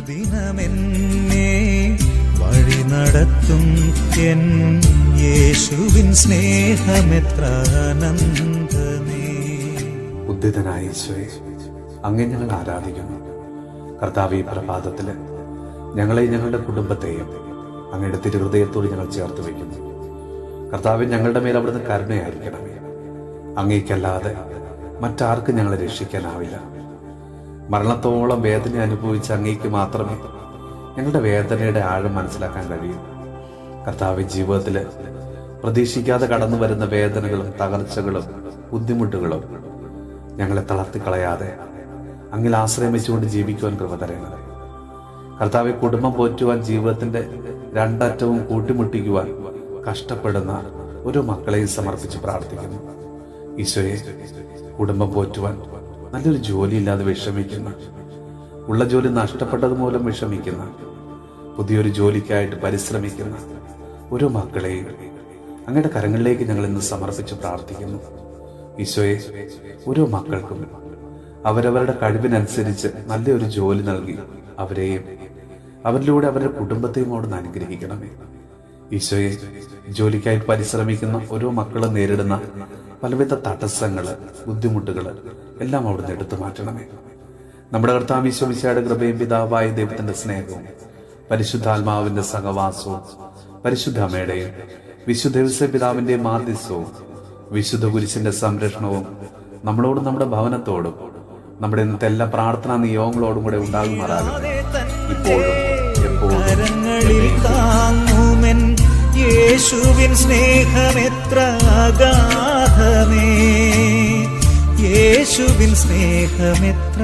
അനുദിനമെന്നെ വഴി നടത്തും എൻ യേശുവിൻ സ്നേഹമെത്ര ആനന്ദമേ. ഉദ്ധിതനായ ഈശോയെ, അങ്ങേ ഞങ്ങൾ ആരാധിക്കുന്നു. കർത്താവ്, ഈ പ്രഭാതത്തില് ഞങ്ങളെയും ഞങ്ങളുടെ കുടുംബത്തെയും അങ്ങയുടെ തിരുഹൃദയത്തോട് ഞങ്ങൾ ചേർത്ത് വയ്ക്കുന്നു. കർത്താവ്, ഞങ്ങളുടെ മേൽ അവിടുന്ന് കരുണയായിരിക്കണമേ. അങ്ങേക്കല്ലാതെ മറ്റാർക്കും ഞങ്ങളെ രക്ഷിക്കാനാവില്ല. മരണത്തോളം വേദന അനുഭവിച്ച അങ്ങേക്ക് മാത്രമേ ഞങ്ങളുടെ വേദനയുടെ ആഴം മനസ്സിലാക്കാൻ കഴിയൂ. കർത്താവ്, ജീവിതത്തിൽ പ്രതീക്ഷിക്കാതെ കടന്നു വരുന്ന വേദനകളും തകർച്ചകളും ബുദ്ധിമുട്ടുകളും ഞങ്ങളെ തളർത്തിക്കളയാതെ അങ്ങിൽ ആശ്രയം വെച്ചുകൊണ്ട് ജീവിക്കുവാൻ കൃപ തരണമേ. കർത്താവ്, കുടുംബം പോറ്റുവാൻ ജീവിതത്തിന്റെ രണ്ടറ്റവും കൂട്ടിമുട്ടിക്കുവാൻ കഷ്ടപ്പെടുന്ന ഒരു മക്കളെയും സമർപ്പിച്ച് പ്രാർത്ഥിക്കുന്നു. ഈശോയെ, കുടുംബം പോറ്റുവാൻ നല്ലൊരു ജോലിയില്ലാതെ വിഷമിക്കുന്ന, ഉള്ള ജോലി നഷ്ടപ്പെട്ടത് മൂലം വിഷമിക്കുന്ന, പുതിയൊരു ജോലിക്കായിട്ട് പരിശ്രമിക്കുന്ന ഓരോ മക്കളെയും അങ്ങയുടെ കരങ്ങളിലേക്ക് ഞങ്ങൾ ഇന്ന് സമർപ്പിച്ച് പ്രാർത്ഥിക്കുന്നു. ഈശോയെ, ഓരോ മക്കൾക്കും അവരവരുടെ കഴിവിനനുസരിച്ച് നല്ലൊരു ജോലി നൽകി അവരെയും അവരിലൂടെ അവരുടെ കുടുംബത്തെയും അവിടുന്ന് അനുഗ്രഹിക്കണമേ. ഈശോയെ, ജോലിക്കായി പരിശ്രമിക്കുന്ന ഓരോ മക്കളും നേരിടുന്ന പലവിധ തടസ്സങ്ങള്, ബുദ്ധിമുട്ടുകള് എല്ലാം അവിടുന്ന് എടുത്തു മാറ്റണമേ. നമ്മുടെ കർത്താവ് ഈശോ മിശിഹായുടെ കൃപയും പിതാവായ ദൈവത്തിന്റെ സ്നേഹവും പരിശുദ്ധാത്മാവിന്റെ സഹവാസവും പരിശുദ്ധ അമ്മയുടെയും വിശുദ്ധ ഔസേപ്പ് പിതാവിന്റെയും മാധ്യസ്ഥവും വിശുദ്ധ കുരിശിന്റെ സംരക്ഷണവും നമ്മളോടും നമ്മുടെ ഭവനത്തോടും നമ്മുടെ ഇന്നത്തെ എല്ലാ പ്രാർത്ഥനാ നിയോഗങ്ങളോടും കൂടെ ഉണ്ടാകുമാറാകട്ടെ, ഇപ്പോഴും എപ്പോഴും. യേശുവിൻ സ്നേഹമെത്ര അഗാധമേ, യേശുവിൻ സ്നേഹമെത്ര